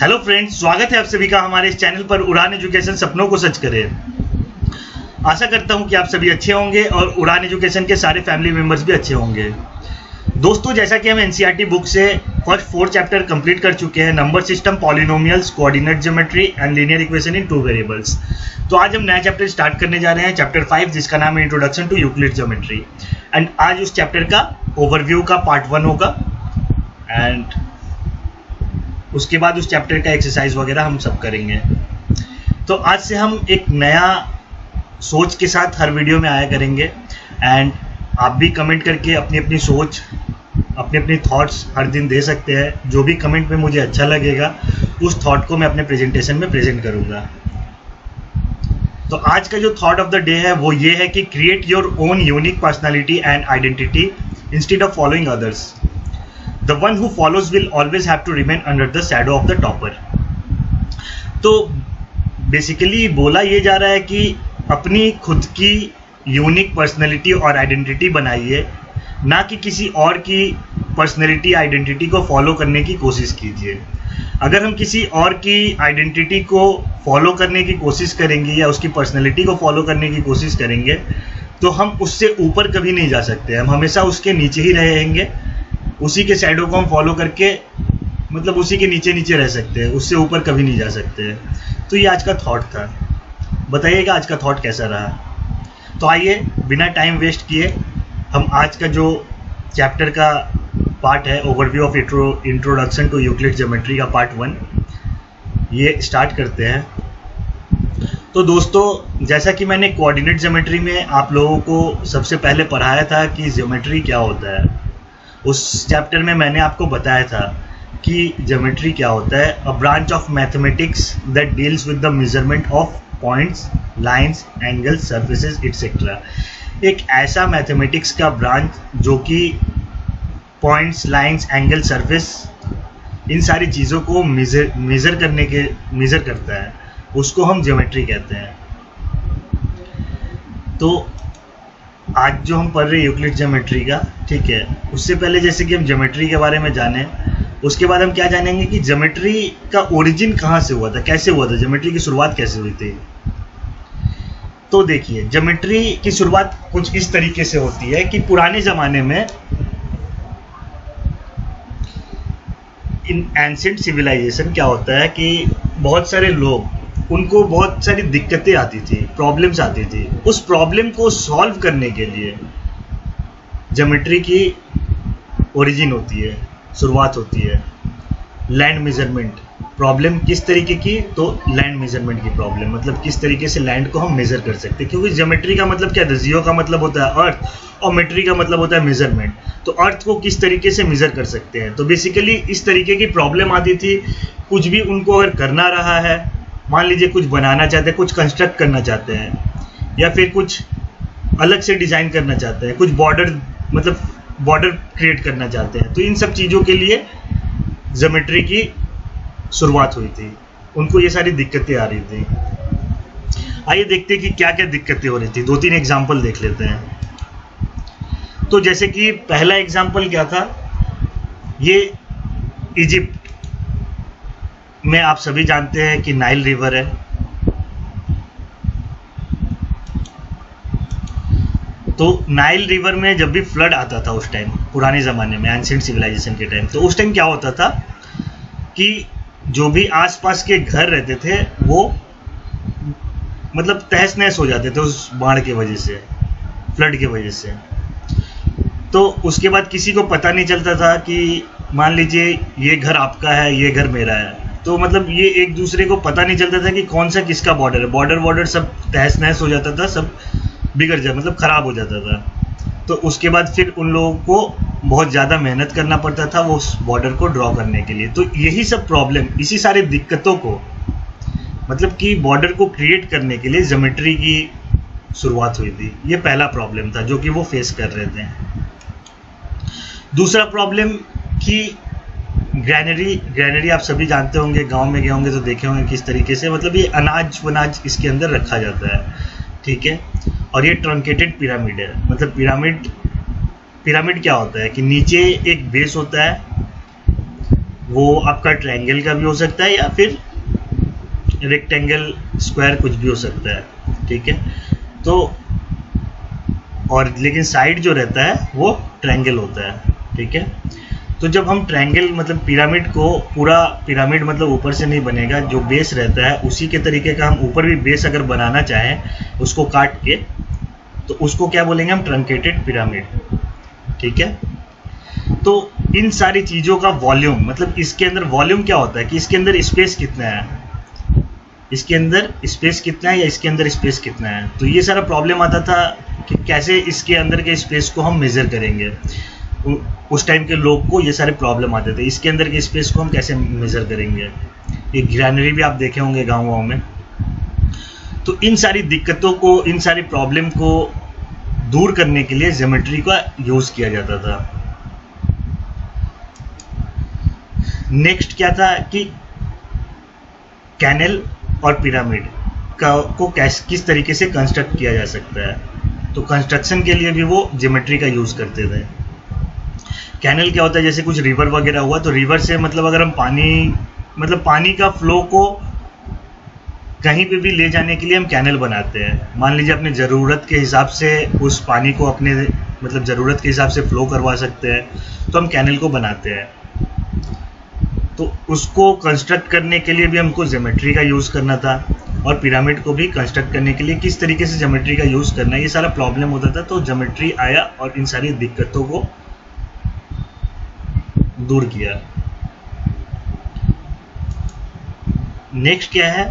Hello friends, स्वागत है आप सभी का हमारे इस चैनल पर उड़ान एजुकेशन सपनों को सच करे। आशा करता हूं कि आप सभी अच्छे होंगे और उड़ान एजुकेशन के सारे फैमिली मेंबर्स भी अच्छे होंगे। दोस्तों, जैसा कि हम एनसीईआरटी बुक से फर्स्ट 4 चैप्टर कंप्लीट कर चुके हैं, number system, polynomials, coordinate geometry and linear equation in 2 variables. तो आज हम नया चैप्टर स्टार्ट करने जा रहे हैं, चैप्टर 5, जिसका नाम है introduction to Euclid geometry. And आज उस चैप्टर का ओवरव्यू का पार्ट 1 होगा एंड उसके बाद उस चैप्टर का एक्सरसाइज वगैरह हम सब करेंगे। तो आज से हम एक नया सोच के साथ हर वीडियो में आया करेंगे एंड आप भी कमेंट करके अपनी अपनी सोच, अपने अपने थॉट्स हर दिन दे सकते हैं। जो भी कमेंट में मुझे अच्छा लगेगा उस थॉट को मैं अपने प्रेजेंटेशन में प्रेजेंट करूँगा। तो आज का जो थॉट ऑफ द डे है वो ये है कि create your own unique personality and identity instead of following others. The one who follows will always have to remain under the shadow of the topper। तो बेसिकली बोला ये जा रहा है कि अपनी खुद की यूनिक पर्सनैलिटी और आइडेंटिटी बनाइए, ना कि किसी और की पर्सनैलिटी आइडेंटिटी को फॉलो करने की कोशिश कीजिए। अगर हम किसी और की आइडेंटिटी को फॉलो करने की कोशिश करेंगे या उसकी पर्सनैलिटी को फॉलो करने की कोशिश करेंगे तो हम उससे ऊपर कभी नहीं जा सकते। हम हमेशा उसके नीचे ही रहेंगे, उसी के शैडो को हम फॉलो करके मतलब उसी के नीचे नीचे रह सकते हैं, उससे ऊपर कभी नहीं जा सकते हैं। तो ये आज का थॉट था। बताइएगा आज का थॉट कैसा रहा। तो आइए बिना टाइम वेस्ट किए हम आज का जो चैप्टर का पार्ट है, overview of introduction to Euclid geometry का पार्ट 1, ये स्टार्ट करते हैं। तो दोस्तों, जैसा कि मैंने कोऑर्डिनेट ज्योमेट्री में आप लोगों को सबसे पहले पढ़ाया था कि ज्योमेट्री क्या होता है, उस चैप्टर में मैंने आपको बताया था कि ज्योमेट्री क्या होता है। A branch of mathematics that deals with the measurement of points, lines, angles, surfaces etcetera. एक ऐसा मैथमेटिक्स का ब्रांच जो कि पॉइंट्स, लाइंस, एंगल, सरफेस, इन सारी चीज़ों को मेज़र करता है, उसको हम ज्योमेट्री कहते हैं। तो आज जो हम पढ़ रहे हैं यूक्लिड ज्योमेट्री का, ठीक है, उससे पहले जैसे कि हम ज्योमेट्री के बारे में जाने, उसके बाद हम क्या जानेंगे कि ज्योमेट्री का ओरिजिन कहाँ से हुआ था, कैसे हुआ था, ज्योमेट्री की शुरुआत कैसे हुई थी। तो देखिए, ज्योमेट्री की शुरुआत कुछ इस तरीके से होती है कि पुराने ज़माने में इन एंशिएंट सिविलाइजेशन क्या होता है कि बहुत सारे लोग, उनको बहुत सारी दिक्कतें आती थी, प्रॉब्लम्स आती थी। उस प्रॉब्लम को सॉल्व करने के लिए ज्योमेट्री की ओरिजिन होती है, शुरुआत होती है। लैंड मेजरमेंट प्रॉब्लम किस तरीके की, तो लैंड मेजरमेंट की प्रॉब्लम, मतलब किस तरीके से लैंड को हम मेजर कर सकते हैं। क्योंकि ज्योमेट्री का मतलब क्या है, जियो का मतलब होता है अर्थ और मेट्री का मतलब होता है मेजरमेंट। तो अर्थ को किस तरीके से मेजर कर सकते हैं। तो बेसिकली इस तरीके की प्रॉब्लम आती थी। कुछ भी उनको अगर करना रहा है, मान लीजिए कुछ बनाना चाहते हैं, कुछ कंस्ट्रक्ट करना चाहते हैं या फिर कुछ अलग से डिज़ाइन करना चाहते हैं, कुछ बॉर्डर क्रिएट करना चाहते हैं, तो इन सब चीज़ों के लिए ज्योमेट्री की शुरुआत हुई थी। उनको ये सारी दिक्कतें आ रही थी। आइए देखते हैं कि क्या क्या दिक्कतें हो रही थी। 2-3 एग्जाम्पल देख लेते हैं। तो जैसे कि पहला एग्जाम्पल क्या था, ये इजिप्ट में आप सभी जानते हैं कि नाइल रिवर है। तो नाइल रिवर में जब भी फ्लड आता था उस टाइम, पुराने ज़माने में, एंशिएंट सिविलाइजेशन के टाइम, तो उस टाइम क्या होता था कि जो भी आसपास के घर रहते थे वो मतलब तहस नहस हो जाते थे उस बाढ़ के वजह से, फ्लड की वजह से। तो उसके बाद किसी को पता नहीं चलता था कि मान लीजिए ये घर आपका है, ये घर मेरा है, तो मतलब ये एक दूसरे को पता नहीं चलता था कि कौन सा किसका बॉर्डर है। बॉर्डर सब तहस नहस हो जाता था, सब बिगड़ जाता, मतलब ख़राब हो जाता था। तो उसके बाद फिर उन लोगों को बहुत ज़्यादा मेहनत करना पड़ता था वो उस बॉर्डर को ड्रॉ करने के लिए। तो यही सब प्रॉब्लम, इसी सारी दिक्कतों को, मतलब कि बॉर्डर को क्रिएट करने के लिए ज्योमेट्री की शुरुआत हुई थी। ये पहला प्रॉब्लम था जो कि वो फेस कर रहे थे। दूसरा प्रॉब्लम कि ग्रैनरी आप सभी जानते होंगे, गांव में गए होंगे तो देखे होंगे किस तरीके से, मतलब ये अनाज वनाज इसके अंदर रखा जाता है, ठीक है। और ये ट्रंकेटेड पिरामिड है। मतलब पिरामिड क्या होता है कि नीचे एक बेस होता है वो आपका ट्रायंगल का भी हो सकता है या फिर रेक्टेंगल, स्क्वायर, कुछ भी हो सकता है, ठीक है। तो और लेकिन साइड जो रहता है वो ट्रायंगल होता है, ठीक है। तो जब हम ट्रायंगल मतलब पिरामिड को, पूरा पिरामिड मतलब ऊपर से नहीं बनेगा, जो बेस रहता है उसी के तरीके का हम ऊपर भी बेस अगर बनाना चाहें उसको काट के, तो उसको क्या बोलेंगे हम, ट्रंकेटेड पिरामिड, ठीक है। तो इन सारी चीज़ों का वॉल्यूम, मतलब इसके अंदर वॉल्यूम क्या होता है कि इसके अंदर स्पेस कितना है, इसके अंदर स्पेस कितना है या इसके अंदर स्पेस कितना है। तो ये सारा प्रॉब्लम आता था कि कैसे इसके अंदर के स्पेस को हम मेज़र करेंगे। उस टाइम के लोग को ये सारे प्रॉब्लम आते थे, इसके अंदर के स्पेस को हम कैसे मेज़र करेंगे। ये ग्रैनरी भी आप देखे होंगे गाँव में। तो इन सारी दिक्कतों को, इन सारी प्रॉब्लम को दूर करने के लिए ज्योमेट्री का यूज़ किया जाता था। नेक्स्ट क्या था कि कैनल और पिरामिड को किस तरीके से कंस्ट्रक्ट किया जा सकता है। तो कंस्ट्रक्शन के लिए भी वो ज्योमेट्री का यूज़ करते थे। कैनल क्या होता है, जैसे कुछ रिवर वगैरह हुआ, तो रिवर से मतलब अगर हम पानी का फ्लो को कहीं पे भी ले जाने के लिए हम कैनल बनाते हैं। मान लीजिए अपने ज़रूरत के हिसाब से उस पानी को अपने मतलब ज़रूरत के हिसाब से फ्लो करवा सकते हैं, तो हम कैनल को बनाते हैं। तो उसको कंस्ट्रक्ट करने के लिए भी हमको ज्योमेट्री का यूज़ करना था, और पिरामिड को भी कंस्ट्रक्ट करने के लिए किस तरीके से ज्योमेट्री का यूज़ करना है, ये सारा प्रॉब्लम होता था। तो ज्योमेट्री आया और इन सारी दिक्कतों को दूर किया। नेक्स्ट क्या है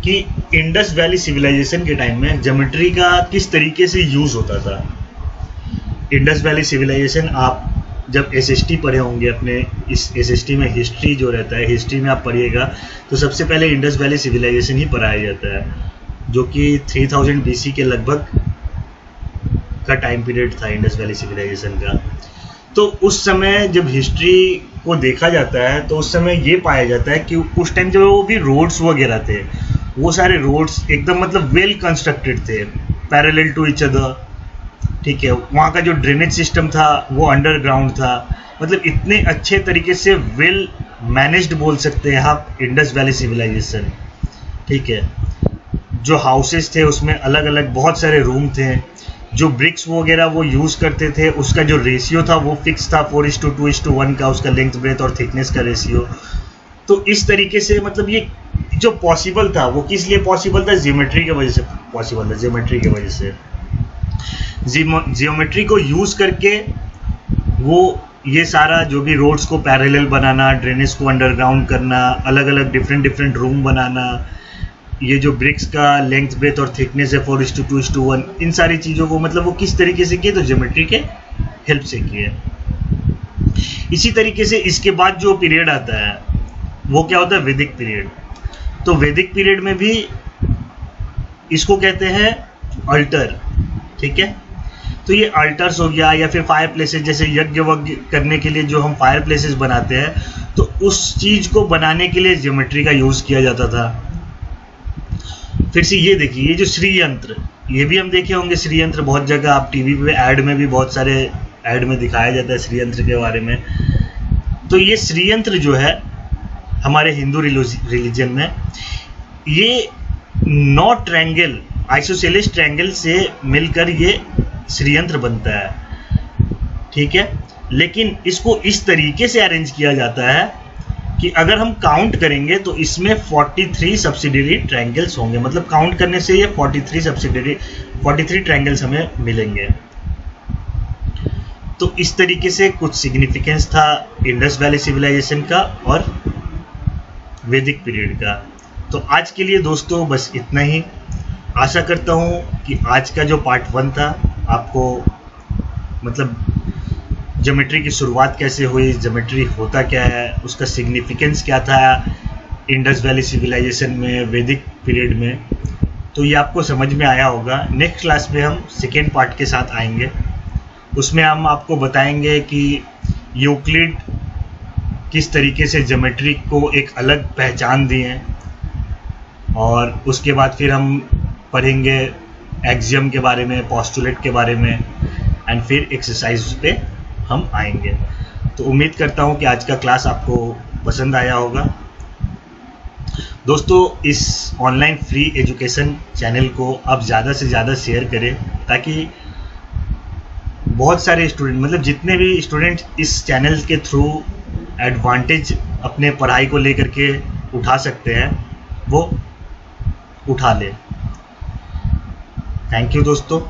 कि इंडस वैली सिविलाइजेशन के टाइम में ज्योमेट्री का किस तरीके से यूज़ होता था। इंडस वैली सिविलाइजेशन, आप जब एसएसटी पढ़े होंगे अपने, इस एसएसटी में हिस्ट्री जो रहता है, हिस्ट्री में आप पढ़िएगा तो सबसे पहले इंडस वैली सिविलाइजेशन ही पढ़ाया जाता है, जो कि 3000 बीसी के लगभग का टाइम पीरियड था इंडस वैली सिविलाइजेशन का। तो उस समय जब हिस्ट्री को देखा जाता है तो उस समय ये पाया जाता है कि उस टाइम जो भी रोड्स वगैरह थे, वो सारे रोड्स एकदम मतलब वेल कंस्ट्रक्टेड थे, पैरेलल टू ईच अदर, ठीक है। वहाँ का जो ड्रेनेज सिस्टम था वो अंडरग्राउंड था, मतलब इतने अच्छे तरीके से वेल मैनेज्ड बोल सकते हैं आप इंडस वैली सिविलाइजेशन, ठीक है। जो हाउसेस थे उसमें अलग अलग बहुत सारे रूम थे, जो ब्रिक्स वगैरह वो यूज़ करते थे उसका जो रेशियो था वो फिक्स था, 4:2:1 का उसका लेंथ, ब्रेथ और थिकनेस का रेशियो। तो इस तरीके से मतलब ये जो पॉसिबल था वो किस लिए पॉसिबल था, ज्योमेट्री की वजह से पॉसिबल था। ज्योमेट्री की वजह से, ज्योमेट्री को यूज़ करके वो ये सारा जो भी रोड्स को पैरेलल बनाना, ड्रेनेज को अंडरग्राउंड करना, अलग अलग डिफरेंट रूम बनाना, ये जो ब्रिक्स का लेंथ, ब्रेथ और थिकनेस है 4:2:1, इन सारी चीज़ों को मतलब वो किस तरीके से किए, तो ज्योमेट्री के हेल्प से किए। इसी तरीके से इसके बाद जो पीरियड आता है वो क्या होता है, वैदिक पीरियड। तो वैदिक पीरियड में भी इसको कहते हैं अल्टर, ठीक है। तो ये अल्टर्स हो गया, या फिर फायर प्लेसेस, जैसे यज्ञ वज्ञ करने के लिए जो हम फायर प्लेसेस बनाते हैं, तो उस चीज़ को बनाने के लिए ज्योमेट्री का यूज़ किया जाता था। फिर से ये देखिए, ये जो श्रीयंत्र, ये भी हम देखे होंगे श्रीयंत्र, बहुत जगह आप टीवी पे ऐड में भी बहुत सारे ऐड में दिखाया जाता है श्रीयंत्र के बारे में। तो ये श्रीयंत्र जो है हमारे हिंदू रिलीजन में, ये 9 ट्रायंगल, आइसोसेलेस ट्रायंगल से मिलकर ये श्रीयंत्र बनता है, ठीक है। लेकिन इसको इस तरीके से अरेंज किया जाता है कि अगर हम काउंट करेंगे तो इसमें 43 सब्सिडियरी ट्रायंगल्स होंगे, मतलब काउंट करने से ये 43 ट्रायंगल्स हमें मिलेंगे। तो इस तरीके से कुछ सिग्निफिकेंस था इंडस वैली सिविलाइजेशन का और वैदिक पीरियड का। तो आज के लिए दोस्तों बस इतना ही। आशा करता हूँ कि आज का जो पार्ट 1 था आपको मतलब ज्योमेट्री की शुरुआत कैसे हुई, ज्योमेट्री होता क्या है, उसका सिग्निफिकेंस क्या था इंडस वैली सिविलाइजेशन में, वैदिक पीरियड में, तो ये आपको समझ में आया होगा। नेक्स्ट क्लास में हम सेकेंड पार्ट के साथ आएंगे, उसमें हम आपको बताएंगे कि यूक्लिड किस तरीके से ज्योमेट्री को एक अलग पहचान दिए, और उसके बाद फिर हम पढ़ेंगे एक्सियम के बारे में, पोस्टुलेट के बारे में, एंड फिर एक्सरसाइज पे हम आएंगे। तो उम्मीद करता हूँ कि आज का क्लास आपको पसंद आया होगा। दोस्तों, इस ऑनलाइन फ्री एजुकेशन चैनल को आप ज़्यादा से ज़्यादा शेयर करें, ताकि बहुत सारे स्टूडेंट, मतलब जितने भी स्टूडेंट इस चैनल के थ्रू एडवांटेज अपने पढ़ाई को लेकर के उठा सकते हैं, वो उठा ले। थैंक यू दोस्तों।